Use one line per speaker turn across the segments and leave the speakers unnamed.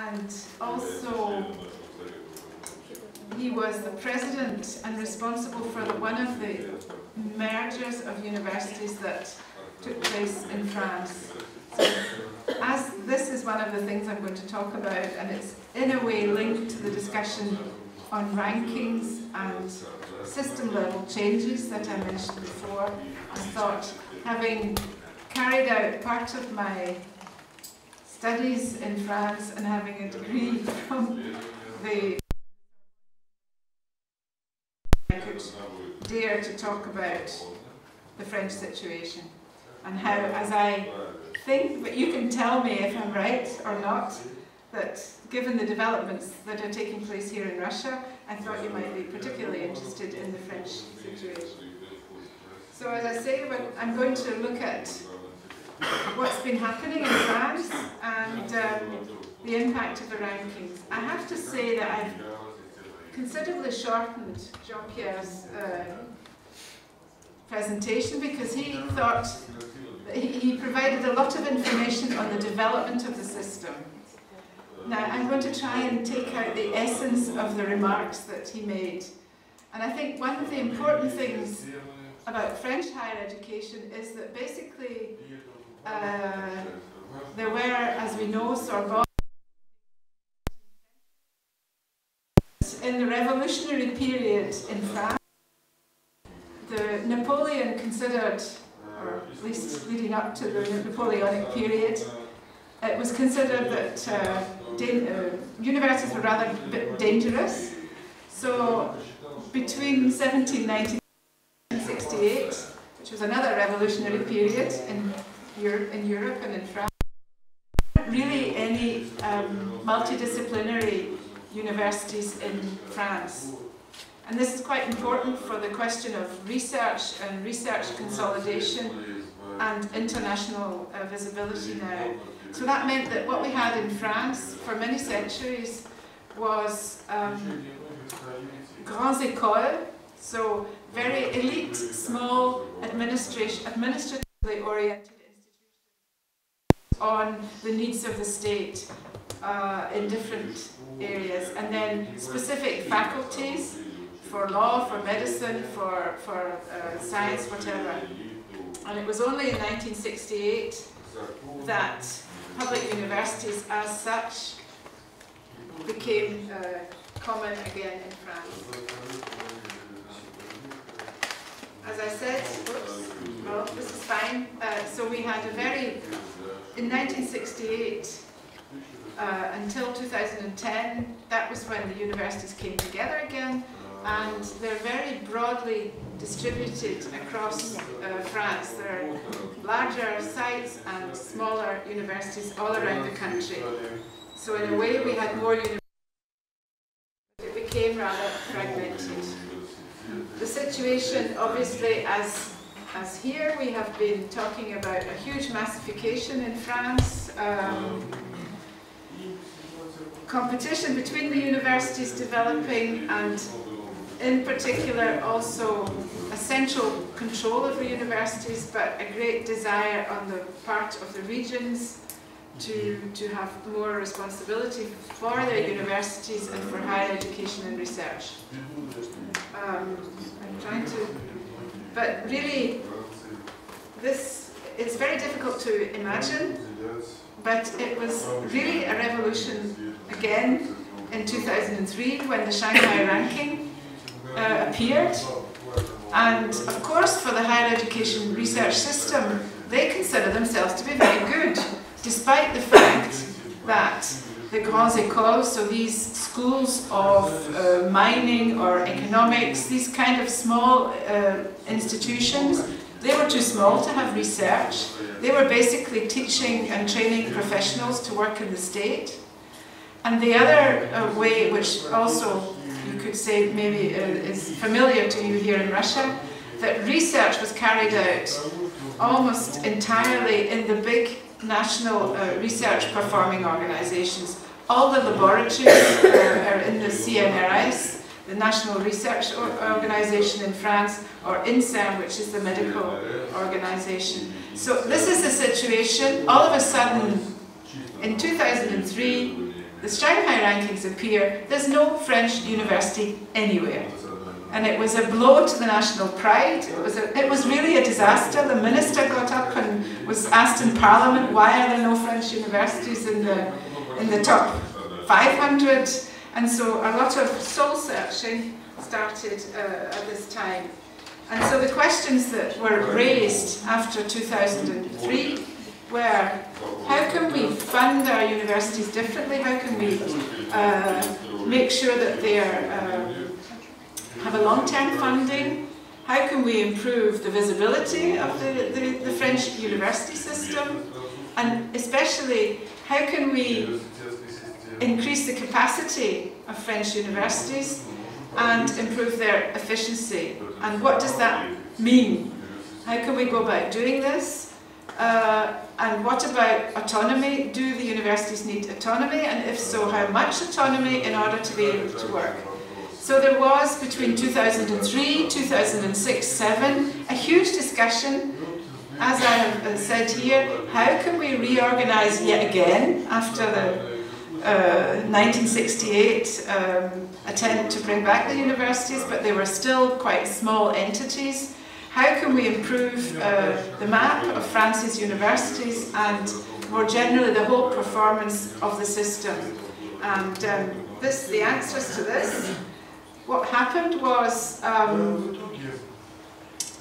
and also he was the president and responsible for one of the mergers of universities that took place in France. So, as this is one of the things I'm going to talk about, and it's in a way linked to the discussion on rankings and system level changes that I mentioned before, I thought, having carried out part of my studies in France and having a degree from I could dare to talk about the French situation and how, as I think, but you can tell me if I'm right or not, that given the developments that are taking place here in Russia, I thought you might be particularly interested in the French situation. So as I say, I'm going to look at what's been happening in France and the impact of the rankings. I have to say that I've considerably shortened Jean-Pierre's presentation because he thought that he provided a lot of information on the development of the system. Now I'm going to try and take out the essence of the remarks that he made. And I think one of the important things about French higher education is that basically there were, as we know, Sorbonne. In the revolutionary period in France, Napoleon considered, or at least leading up to the Napoleonic period, it was considered that universities were rather a bit dangerous. So between 1790 and 1768, which was another revolutionary period in Europe and in France, really any multidisciplinary universities in France. And this is quite important for the question of research and research consolidation and international visibility now. So that meant that what we had in France for many centuries was grandes écoles, so very elite, small, administratively oriented institutions on the needs of the state in different areas, and then specific faculties for law, for medicine, for science, whatever. And it was only in 1968 that public universities as such became common again in France. As I said, well, this is fine. So we had in 1968 until 2010, that was when the universities came together again, and they're very broadly distributed across France. There are larger sites and smaller universities all around the country. So in a way we had more universities, but it became rather fragmented. The situation, obviously, as here we have been talking about a huge massification in France, competition between the universities developing, and in particular also a central control of the universities, but a great desire on the part of the regions to have more responsibility for their universities and for higher education and research. I'm trying to, but really it's very difficult to imagine, but it was really a revolution again in 2003 when the Shanghai ranking appeared. And of course for the higher education research system, they consider themselves to be very good, despite the fact that the grandes écoles, so these schools of mining or economics, these kind of small institutions, they were too small to have research. They were basically teaching and training professionals to work in the state. And the other way, which also you could say maybe is familiar to you here in Russia, that research was carried out almost entirely in the big national research performing organizations. All the laboratories are in the CNRS, the National Research Organization in France, or INSERM, which is the medical organization. So this is the situation. All of a sudden, in 2003, the the Shanghai rankings appear, there's no French university anywhere. And it was a blow to the national pride. It was really a disaster. The minister got up and was asked in Parliament, why are there no French universities in the top 500? And so a lot of soul searching started at this time. And so the questions that were raised after 2003 were, how can we fund our universities differently? How can we make sure that they have a long-term funding? How can we improve the visibility of the French university system? And especially, how can we increase the capacity of French universities and improve their efficiency? And what does that mean? How can we go about doing this? And what about autonomy? Do the universities need autonomy? And if so, how much autonomy in order to be able to work? So there was, between 2003, 2006-07, a huge discussion, as I have said here, how can we reorganize yet again after the 1968 attempt to bring back the universities, but they were still quite small entities. How can we improve the map of France's universities and more generally the whole performance of the system? And the answers to this, what happened was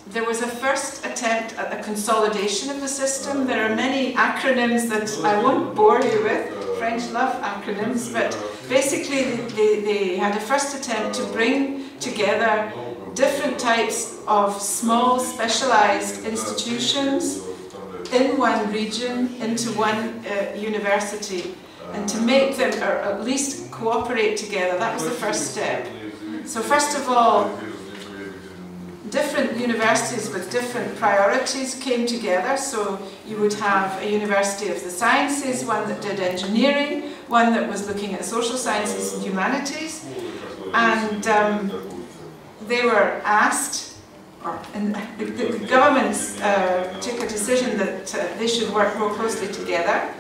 there was a first attempt at a consolidation of the system. There are many acronyms that I won't bore you with. French love acronyms, but basically they had a first attempt to bring together different types of small specialized institutions in one region into one university, and to make them, or at least cooperate together. That was the first step. So first of all, different universities with different priorities came together. So you would have a University of the Sciences, one that did engineering, one that was looking at social sciences and humanities, and they were asked, the governments took a decision that they should work more closely together.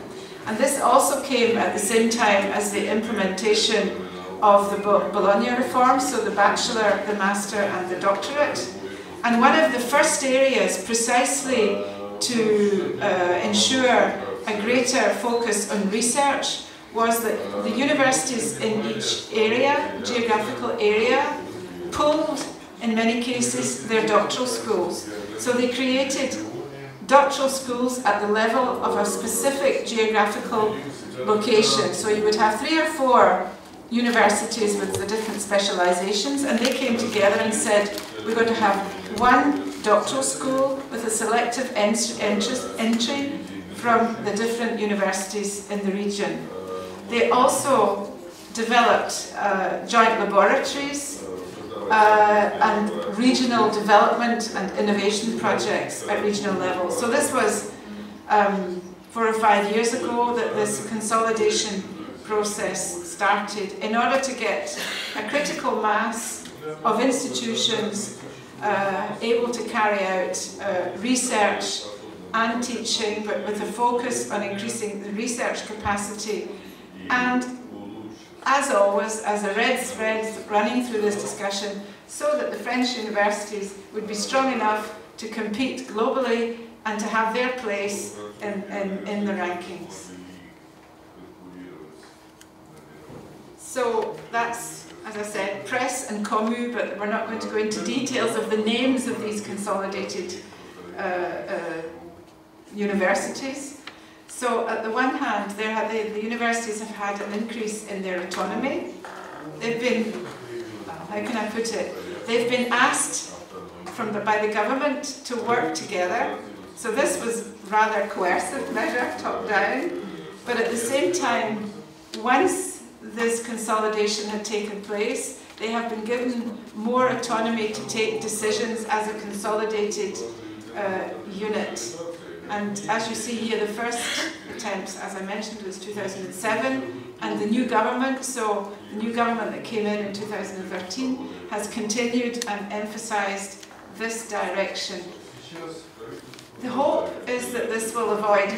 And this also came at the same time as the implementation of the Bologna reform, so the bachelor, the master and the doctorate. And one of the first areas precisely to ensure a greater focus on research was that the universities in each area, geographical area, pulled, in many cases, their doctoral schools. So they created doctoral schools at the level of a specific geographical location. So you would have 3 or 4 universities with the different specializations, and they came together and said, we're going to have one doctoral school with a selective entry from the different universities in the region. They also developed joint laboratories and regional development and innovation projects at regional level. So this was 4 or 5 years ago that this consolidation process started in order to get a critical mass of institutions able to carry out research and teaching, but with a focus on increasing the research capacity. And as always, as a red thread running through this discussion, so that the French universities would be strong enough to compete globally and to have their place in the rankings. So that's, as I said, press and commu, but we're not going to go into details of the names of these consolidated universities. So at the one hand, the universities have had an increase in their autonomy. They've been, how can I put it, they've been asked by the government to work together. So this was rather coercive measure, top down, but at the same time, once this consolidation had taken place, they have been given more autonomy to take decisions as a consolidated unit. And as you see here, the first attempt, as I mentioned, was 2007, and the new government, so the new government that came in 2013, has continued and emphasized this direction. The hope is that this will avoid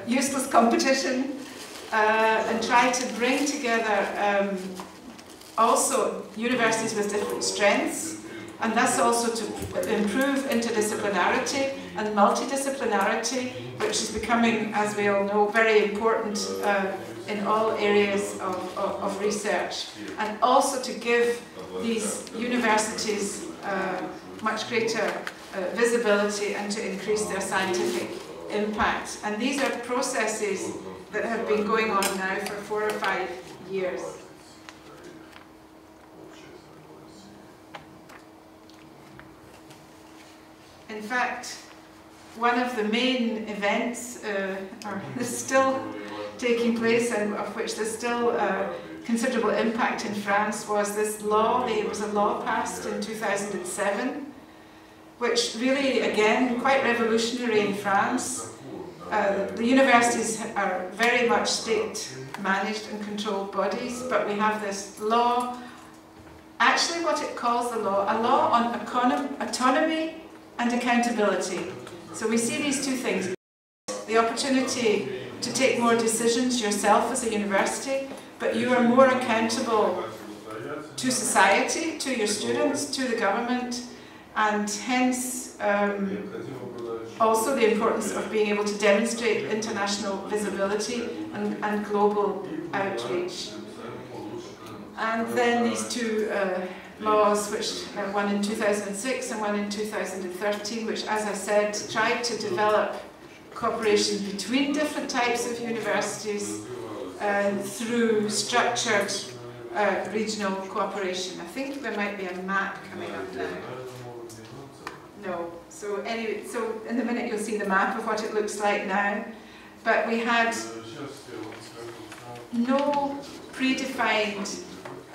useless competition and try to bring together also universities with different strengths, and thus also to improve interdisciplinarity and multidisciplinarity, which is becoming, as we all know, very important in all areas of research, and also to give these universities much greater visibility and to increase their scientific impact. And these are processes that have been going on now for 4 or 5 years. In fact, one of the main events is still taking place, and of which there's still considerable impact in France, was this law. There was a law passed in 2007, which really, again, quite revolutionary in France. The universities are very much state-managed and controlled bodies, but we have this law, actually what it calls the law, a law on autonomy and accountability. So we see these two things: the opportunity to take more decisions yourself as a university, but you are more accountable to society, to your students, to the government, and hence also the importance of being able to demonstrate international visibility and global outreach. And then these two laws, which one in 2006 and one in 2013, which, as I said, tried to develop cooperation between different types of universities through structured regional cooperation. I think there might be a map coming up now. No. So anyway, so in a minute you'll see the map of what it looks like now. But we had no predefined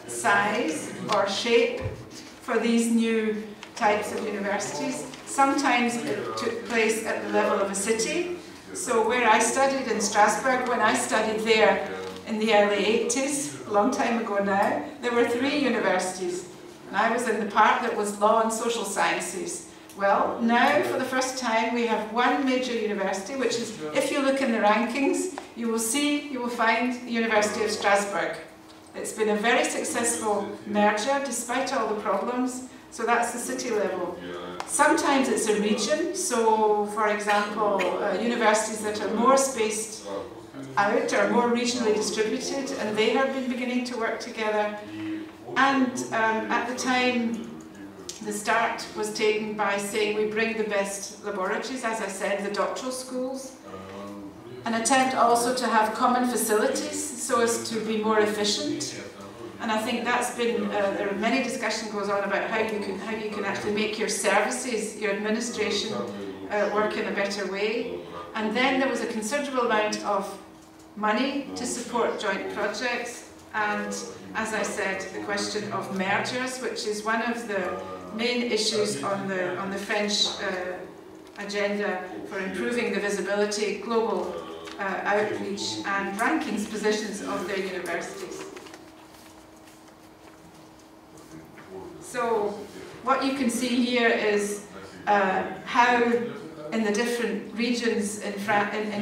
size or shape for these new types of universities. Sometimes it took place at the level of a city. So where I studied in Strasbourg, when I studied there in the early 80s, a long time ago now, there were 3 universities. And I was in the part that was law and social sciences. Well, now for the first time we have one major university, which is, if you look in the rankings, you will find the University of Strasbourg. It's been a very successful merger despite all the problems, so that's the city level. Sometimes it's a region, so for example, universities that are more spaced out are more regionally distributed, and they have been beginning to work together. And at the time, the start was taken by saying we bring the best laboratories, as I said, the doctoral schools. An attempt also to have common facilities so as to be more efficient. And I think that's been, there are many discussion goes on about how you can actually make your services, your administration work in a better way. And then there was a considerable amount of money to support joint projects, and as I said, the question of mergers, which is one of the main issues on the French agenda for improving the visibility, global outreach and rankings positions of their universities. So what you can see here is how in the different regions in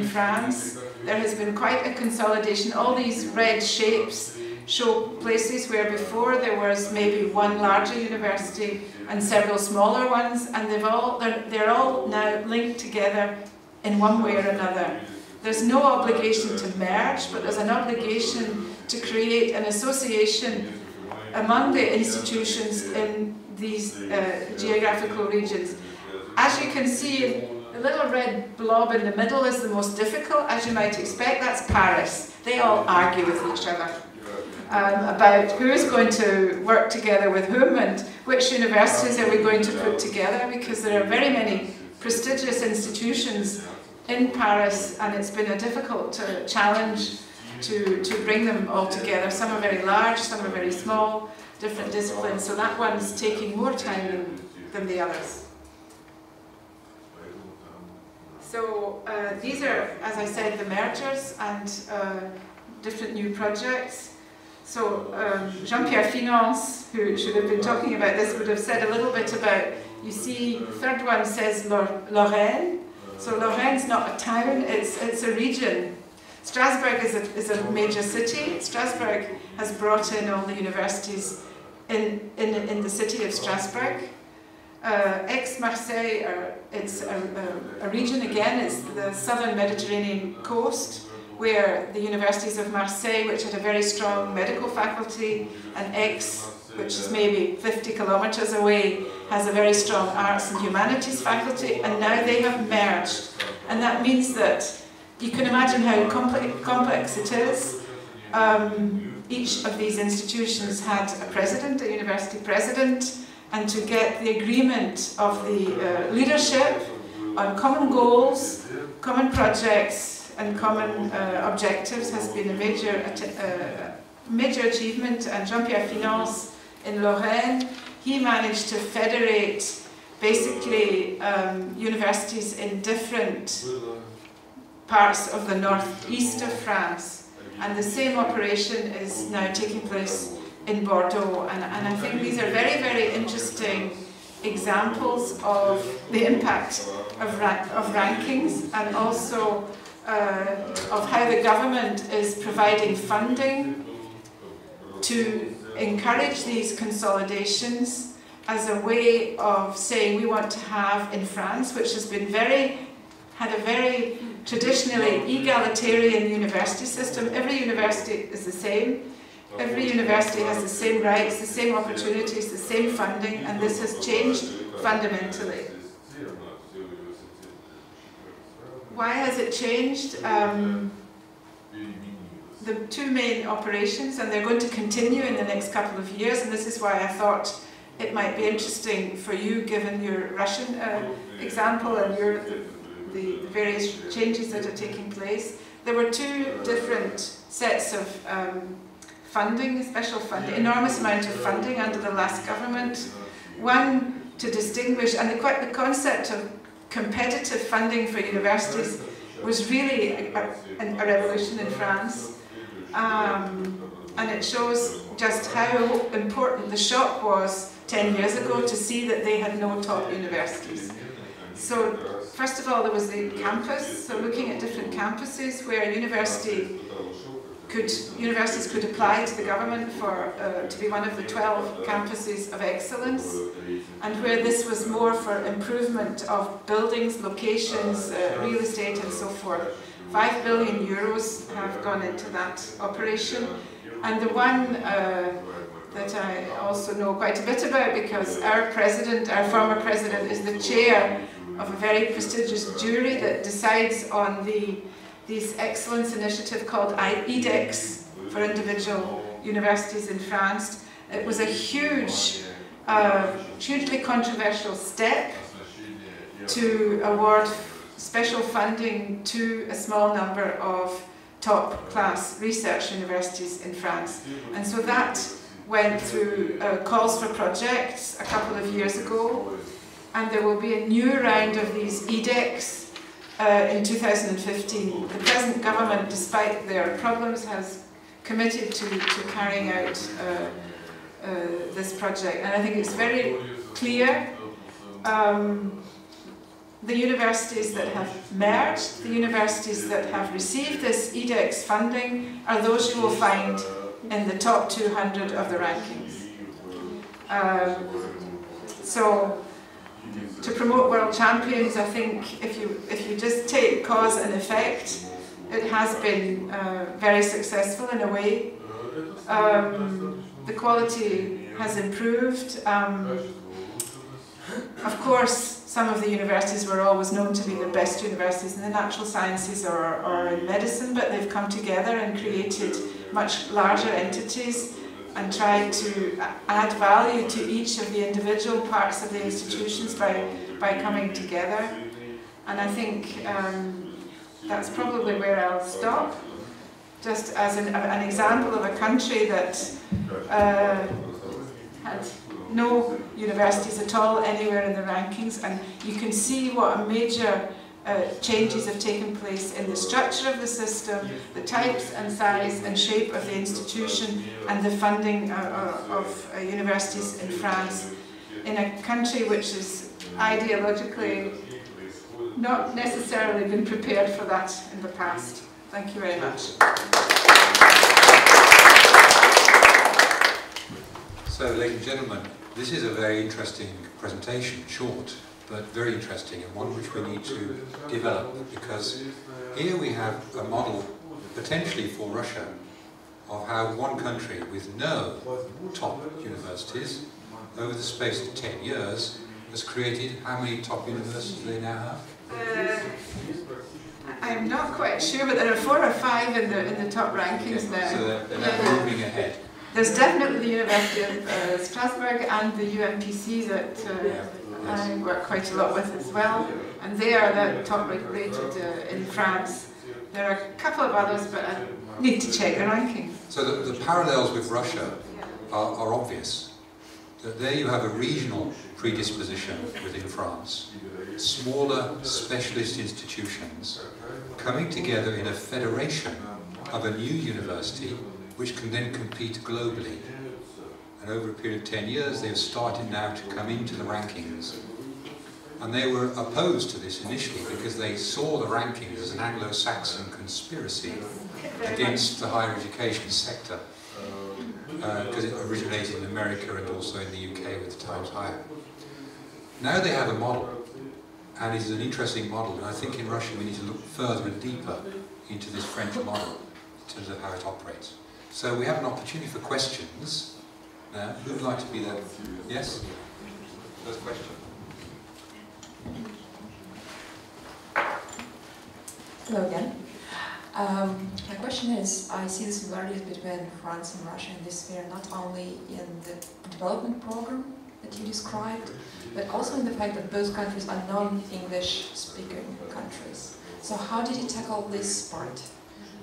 France there has been quite a consolidation. All these red shapes show places where before there was maybe one larger university and several smaller ones, and they're all now linked together in one way or another. There's no obligation to merge, but there's an obligation to create an association among the institutions in these geographical regions. As you can see, the little red blob in the middle is the most difficult, as you might expect. That's Paris. They all argue with each other about who is going to work together with whom and which universities are we going to put together, because there are very many prestigious institutions in Paris, and it's been a difficult challenge to bring them all together. Some are very large, some are very small, different disciplines, so that one's taking more time than the others. So these are, as I said, the mergers and different new projects. So Jean-Pierre Finance, who should have been talking about this, would have said a little bit about, you see, the third one says Lorraine. So Lorraine's not a town, it's a region. Strasbourg is a major city. Strasbourg has brought in all the universities in the city of Strasbourg. Aix-Marseille, it's a region again, it's the southern Mediterranean coast, where the universities of Marseille, which had a very strong medical faculty, and Aix, which is maybe 50 kilometers away, has a very strong arts and humanities faculty, and now they have merged. And that means that you can imagine how complex it is. Each of these institutions had a president, a university president, and to get the agreement of the leadership on common goals, common projects, and common objectives has been a major achievement. And Jean-Pierre Finance in Lorraine, he managed to federate basically universities in different parts of the northeast of France, and the same operation is now taking place in Bordeaux, and I think these are very, very interesting examples of the impact of rankings, and also of how the government is providing funding to encourage these consolidations as a way of saying we want to have in France, which has been had a very traditionally egalitarian university system. Every university is the same. Every university has the same rights, the same opportunities, the same funding, and this has changed fundamentally. Why has it changed? The two main operations, and they're going to continue in the next couple of years, and this is why I thought it might be interesting for you, given your Russian example and the various changes that are taking place. There were two different sets of funding, special funding, enormous amount of funding under the last government. One to distinguish, and the concept of competitive funding for universities was really a revolution in France. And it shows just how important the shock was 10 years ago to see that they had no top universities. So first of all, there was the campus, so looking at different campuses where universities could apply to the government for to be one of the 12 campuses of excellence, and where this was more for improvement of buildings, locations, real estate and so forth. 5 billion euros have gone into that operation, and the one that I also know quite a bit about, because our former president, is the chair of a very prestigious jury that decides on this excellence initiative called IDEX for individual universities in France. It was a hugely controversial step to award special funding to a small number of top-class research universities in France. And so that went through calls for projects a couple of years ago, and there will be a new round of these IDEX in 2015. The present government, despite their problems, has committed to carrying out this project, and I think it's very clear. The universities that have merged, the universities that have received this IDEX funding, are those you will find in the top 200 of the rankings. So, to promote world champions, I think if you just take cause and effect, it has been very successful in a way. The quality has improved. Of course, some of the universities were always known to be the best universities in the natural sciences or in medicine, but they've come together and created much larger entities and tried to add value to each of the individual parts of the institutions by coming together. And I think that's probably where I'll stop. Just as an example of a country that had no universities at all anywhere in the rankings, and you can see what a major changes have taken place in the structure of the system, the types and size and shape of the institution, and the funding of universities in France, in a country which is ideologically not necessarily been prepared for that in the past. Thank you very much.
So, ladies and gentlemen, this is a very interesting presentation, short, but very interesting, and one which we need to develop, because here we have a model, potentially for Russia, of how one country with no top universities, over the space of 10 years, has created how many top universities they now have?
I'm not quite sure, but there are 4 or 5 in the top rankings now.
So they're now moving ahead.
There's definitely the University of Strasbourg and the UMPC that I work quite a lot with as well, and they are the top rated in France. There are a couple of others, but I need to check the rankings.
So the parallels with Russia are obvious. That there you have a regional predisposition within France, smaller specialist institutions coming together in a federation of a new university which can then compete globally. And over a period of 10 years they've started now to come into the rankings. And they were opposed to this initially because they saw the rankings as an Anglo-Saxon conspiracy against the higher education sector, because it originated in America and also in the UK with the Times Higher. Now they have a model, and it is an interesting model, and I think in Russia we need to look further and deeper into this French model in terms of how it operates. So we have an opportunity for questions now. Who would like to be there? Yes? First question.
Hello again. My question is, I see the similarities between France and Russia in this sphere, not only in the development program that you described, but also in the fact that both countries are non-English speaking countries. So how did you tackle this part?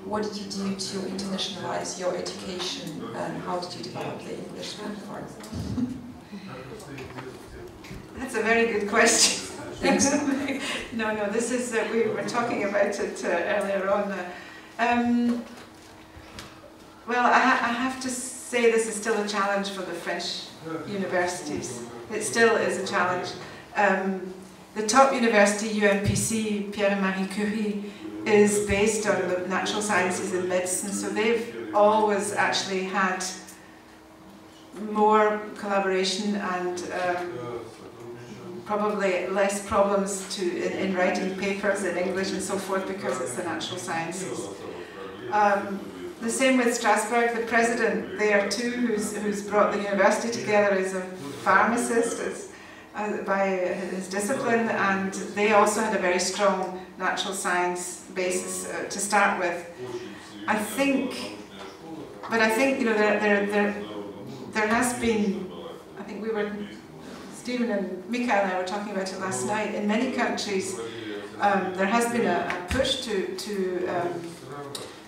What did you do to internationalize your education, and how did you develop the English speaking part?
That's a very good question.
Thanks.
No, this is, we were talking about it earlier on. Well, I have to say this is still a challenge for the French universities. It still is a challenge. The top university, UMPC, Pierre and Marie Curie, is based on the natural sciences and medicine, so they've always actually had more collaboration and probably less problems in writing papers in English and so forth, because it's the natural sciences. The same with Strasbourg. The president there too, who's brought the university together, is a pharmacist by his discipline, and they also had a very strong natural science basis to start with. I think you know there has been. I think we were. Stephen and Mikael and I were talking about it last night. In many countries, there has been a push to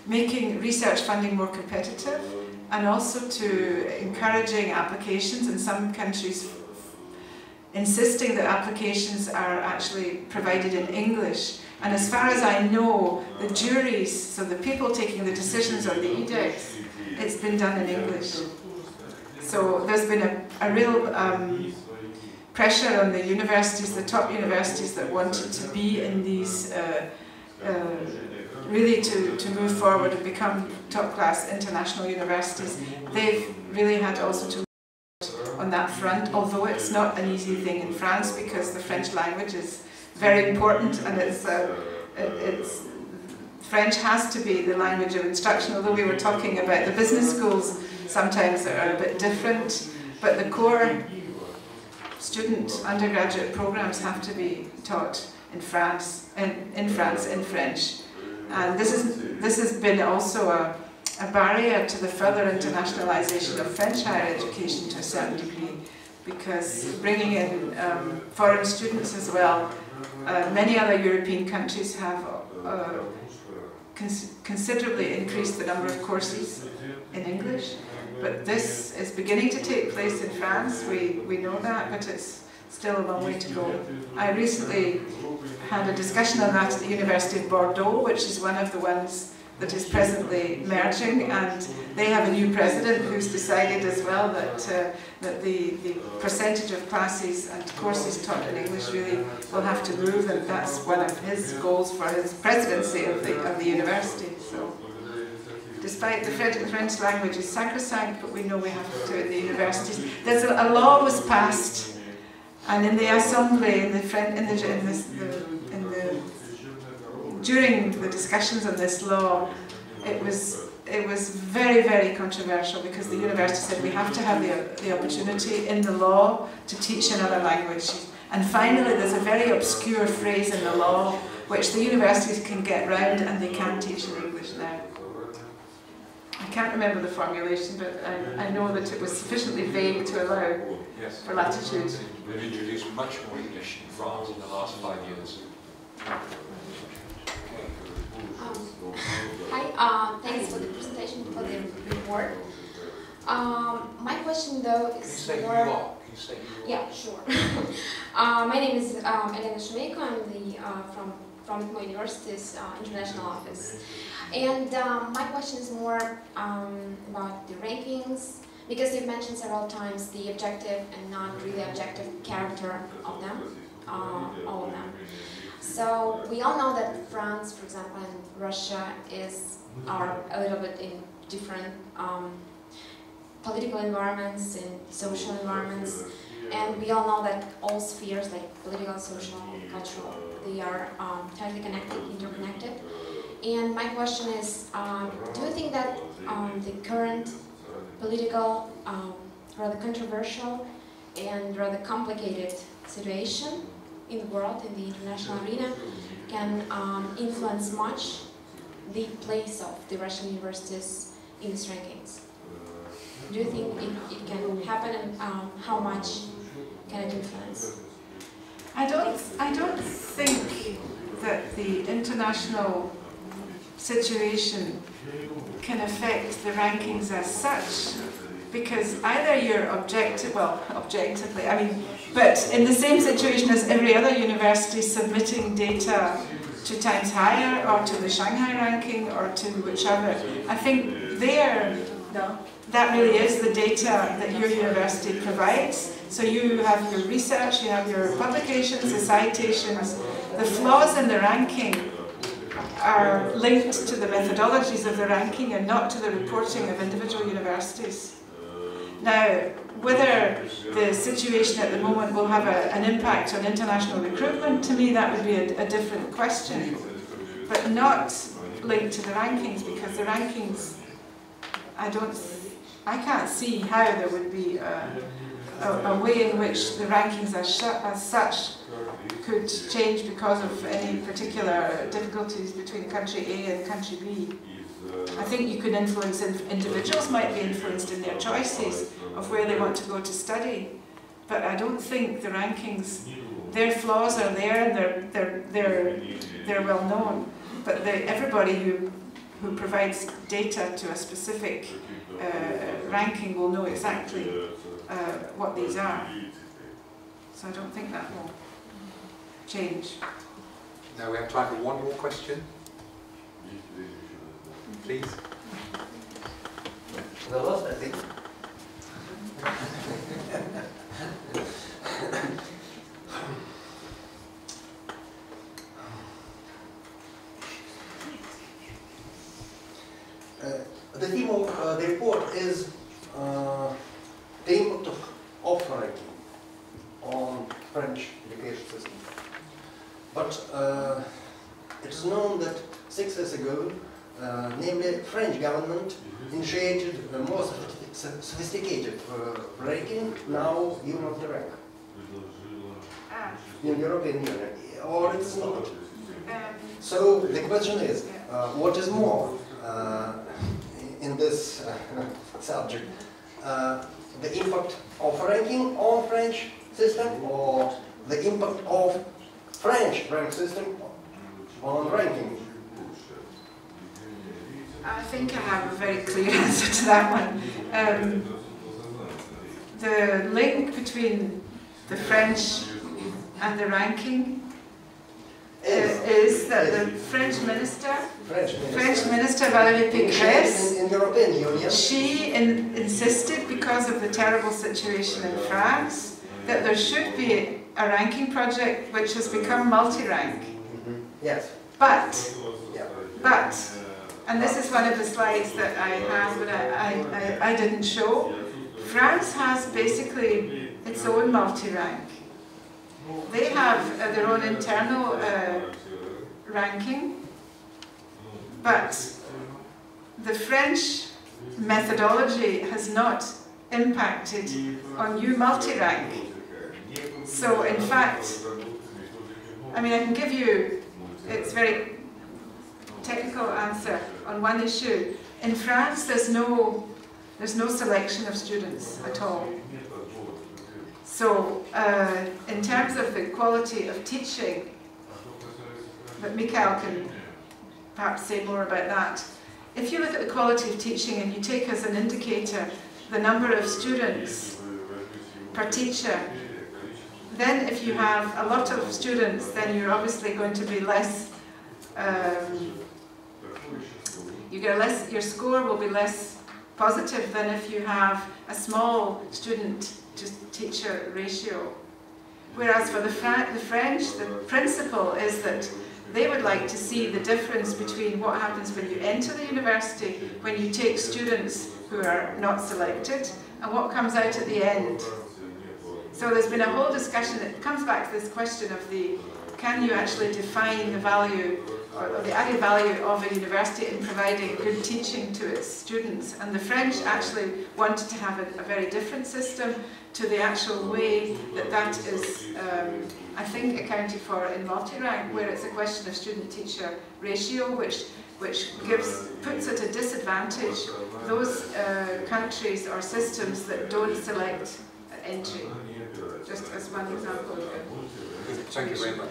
making research funding more competitive, and also to encouraging applications. In some countries, insisting that applications are actually provided in English. And as far as I know, the juries, so the people taking the decisions on the edicts, it's been done in English. So there's been a real pressure on the universities, the top universities that wanted to be in these, really to move forward and become top-class international universities. They've really had also to work on that front, although it's not an easy thing in France, because the French language is very important, and French has to be the language of instruction, although we were talking about the business schools sometimes are a bit different, but the core undergraduate programs have to be taught in France, in French. And this has been also a barrier to the further internationalization of French higher education to a certain degree, because bringing in foreign students as well, many other European countries have considerably increased the number of courses in English. But this is beginning to take place in France, we know that, but it's still a long way to go. I recently had a discussion on that at the University of Bordeaux, which is one of the ones that is presently merging, and they have a new president who's decided as well that that the percentage of classes and courses taught in English really will have to move, and that's one of his goals for his presidency of the university. So, despite the French language is sacrosanct, but we know we have to do it in the universities. There's a law was passed, and in the assembly, during the discussions on this law, it was very, very controversial, because the university said we have to have the opportunity in the law to teach another language. And finally, there's a very obscure phrase in the law which the universities can get round, and they can teach in English now. I can't remember the formulation, but I know that it was sufficiently vague to allow for latitude.
We've introduced much more English in France in the last 5 years.
Hi, thanks for the presentation, for the report. My question though is
Can you say who you are? Can you say who you are?
Yeah, sure. My name is Elena Shumeiko. I'm from my university's international office. And my question is more about the rankings, because you've mentioned several times the objective and not really objective character of them, all of them. So we all know that France, for example, and Russia are a little bit in different political environments and social environments, and we all know that all spheres, like political, social, cultural, they are tightly connected, interconnected. And my question is, do you think that the current political, rather controversial and rather complicated situation in the world, in the international arena, can influence much the place of the Russian universities in these rankings? Do you think it can happen, and how much can it influence?
I don't think that the international situation can affect the rankings as such, because either you're objectively, I mean, but in the same situation as every other university submitting data to Times Higher or to the Shanghai ranking or to whichever, I think that really is the data that your university provides. So you have your research, you have your publications, the citations. The flaws in the ranking are linked to the methodologies of the ranking and not to the reporting of individual universities. Now, whether the situation at the moment will have an impact on international recruitment, to me that would be a different question, but not linked to the rankings, because the rankings, I can't see how there would be a way in which the rankings as such could change because of any particular difficulties between country A and country B. I think you could influence, individuals might be influenced in their choices of where they want to go to study, but I don't think the rankings, their flaws are there and they're well known, but everybody who provides data to a specific ranking will know exactly what these are. So I don't think that will change.
Now we have time for one more question. Please.
The last, I think. The theme of the report is the impact of ranking on French education system. But it is known that 6 years ago, namely French government initiated the most sophisticated ranking, now you know the rank in European Union, or it's not. So the question is, what is more in this subject? The impact of ranking on French system, or the impact of French rank system on ranking?
I think I have a very clear answer to that one. The link between the French and the ranking is that the French minister Valérie Pécresse,
in European Union,
she insisted, because of the terrible situation in France, that there should be a ranking project which has become multi-rank.
Yes.
But, and this is one of the slides that I have, but I didn't show, France has basically its own multi-rank. They have their own internal ranking, but the French methodology has not impacted on new multi-rank. So in fact, I mean, I can give you, it's very technical answer on one issue. In France, there's no selection of students at all. So in terms of the quality of teaching, but Mikael can perhaps say more about that. If you look at the quality of teaching and you take as an indicator the number of students per teacher, then if you have a lot of students, then you're obviously going to be less, your score will be less positive than if you have a small student to teacher ratio. Whereas for the French, the principle is that they would like to see the difference between what happens when you enter the university, when you take students who are not selected, and what comes out at the end. So there's been a whole discussion, it comes back to this question of can you actually define the value or the added value of a university in providing good teaching to its students. And the French actually wanted to have a very different system to the actual way that is, I think, accounted for in multi-rank, where it's a question of student-teacher ratio, which puts at a disadvantage those countries or systems that don't select entry. Just as one example.
Thank you very much.